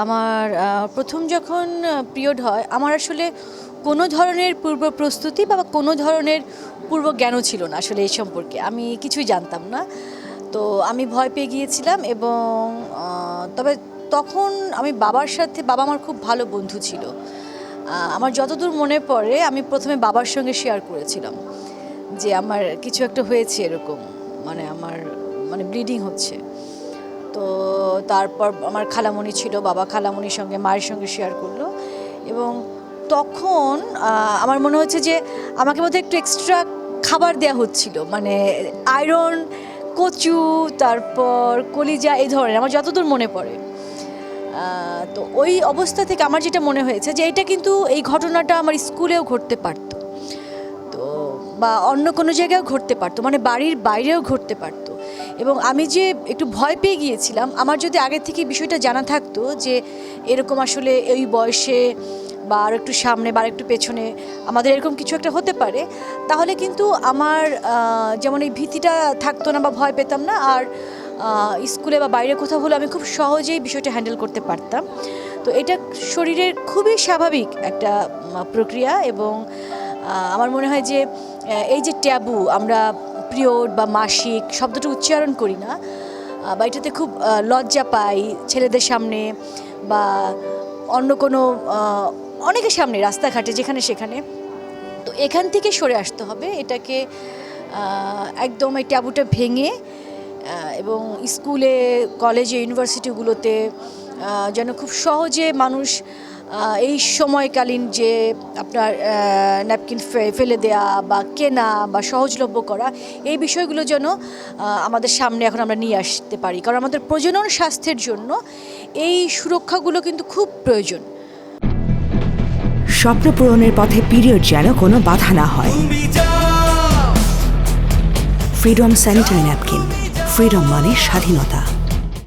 আমার প্রথম যখন পিরিয়ড হয় আমার আসলে কোনো ধরনের পূর্ব প্রস্তুতি বা কোনো ধরনের পূর্ব জ্ঞানও ছিল না আসলে এই সম্পর্কে। আমি কিছুই জানতাম না। তো আমি ভয় পেয়ে গিয়েছিলাম এবং তবে তখন আমি বাবার সাথে বাবা আমার খুব ভালো বন্ধু ছিল। আমার যতদূর মনে পড়ে আমি প্রথমে বাবার সঙ্গে শেয়ার করেছিলাম যে আমার কিছু একটা হয়েছে এরকম, আমার ব্লিডিং হচ্ছে। তো তারপর আমার খালামণি ছিল, বাবা খালামণির সঙ্গে মায়ের সঙ্গে শেয়ার করলো এবং তখন আমার মনে হচ্ছে যে আমাকে মধ্যে একটু এক্সট্রা খাবার দেওয়া হচ্ছিল, আয়রন, কচু, তারপর কলিজা, এই ধরনের আমার যতদূর মনে পড়ে। তো ওই অবস্থা থেকে আমার যেটা মনে হয়েছে যে এটা কিন্তু এই ঘটনাটা আমার স্কুলেও ঘটতে পারতো, তো বা অন্য কোনো জায়গায়ও ঘটতে পারতো, বাড়ির বাইরেও ঘটতে পারতো। এবং আমি যে একটু ভয় পেয়ে গিয়েছিলাম, আমার যদি আগে থেকে বিষয়টা জানা থাকতো যে এরকম আসলে এই বয়সে বা আর একটু সামনে বা একটু পেছনে আমাদের এরকম কিছু একটা হতে পারে, তাহলে কিন্তু আমার যেমন এই ভীতিটা থাকতো না বা ভয় পেতাম না, আর স্কুলে বা বাইরে কোথাও হলে আমি খুব সহজেই বিষয়টা হ্যান্ডেল করতে পারতাম। তো এটা শরীরের খুবই স্বাভাবিক একটা প্রক্রিয়া এবং আমার মনে হয় যে এই যে ট্যাবু, আমরা পিরিয়ড বা মাসিক শব্দটা উচ্চারণ করি না বা এটাতে খুব লজ্জা পাই ছেলেদের সামনে বা অন্য কোনো অনেকের সামনে, রাস্তাঘাটে, যেখানে সেখানে। তো এখান থেকে সরে আসতে হবে, এটাকে একদম এই ট্যাবুটা ভেঙে এবং স্কুলে, কলেজে, ইউনিভার্সিটিগুলোতে যেন খুব সহজে মানুষ এই সময়কালীন যে আপনার ন্যাপকিন ফেলে দেয়া বা কেনা বা সহজলভ্য করা, এই বিষয়গুলো যেন আমাদের সামনে এখন আমরা নিয়ে আসতে পারি, কারণ আমাদের প্রজনন স্বাস্থ্যের জন্য এই সুরক্ষাগুলো কিন্তু খুব প্রয়োজন। স্বপ্ন পূরণের পথে পিরিয়ড যেন কোনো বাধা না হয়। ফ্রিডম স্যানিটারি ন্যাপকিন, ফ্রিডম মানে স্বাধীনতা।